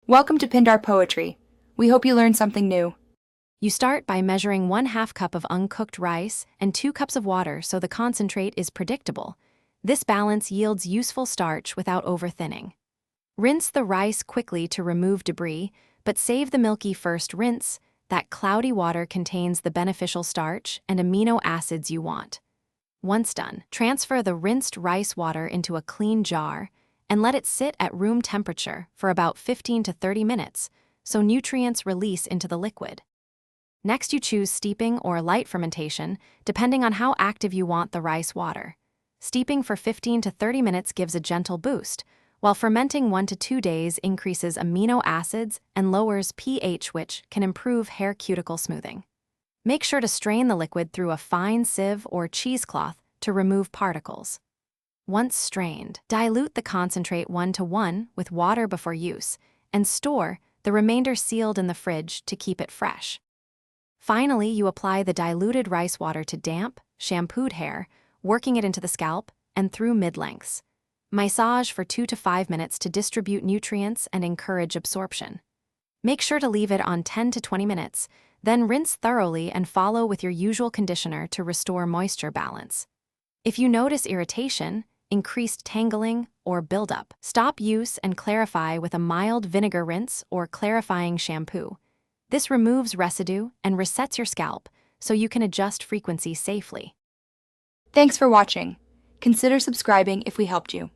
Welcome to Pindar Poetry. We hope you learned something new. You start by measuring 1/2 cup of uncooked rice and 2 cups of water so the concentrate is predictable. This balance yields useful starch without over-thinning. Rinse the rice quickly to remove debris, but save the milky first rinse. That cloudy water contains the beneficial starch and amino acids you want. Once done, transfer the rinsed rice water into a clean jar and let it sit at room temperature for about 15 to 30 minutes so nutrients release into the liquid. Next, you choose steeping or light fermentation, depending on how active you want the rice water. Steeping for 15 to 30 minutes gives a gentle boost, while fermenting 1 to 2 days increases amino acids and lowers pH, which can improve hair cuticle smoothing. Make sure to strain the liquid through a fine sieve or cheesecloth to remove particles. Once strained, dilute the concentrate 1:1 with water before use, and store the remainder sealed in the fridge to keep it fresh. Finally, you apply the diluted rice water to damp, shampooed hair, working it into the scalp and through mid-lengths. Massage for 2 to 5 minutes to distribute nutrients and encourage absorption. Make sure to leave it on 10 to 20 minutes, then rinse thoroughly and follow with your usual conditioner to restore moisture balance. If you notice irritation, increased tangling, or buildup, stop use and clarify with a mild vinegar rinse or clarifying shampoo. This removes residue and resets your scalp so you can adjust frequency safely. Thanks for watching. Consider subscribing if we helped you.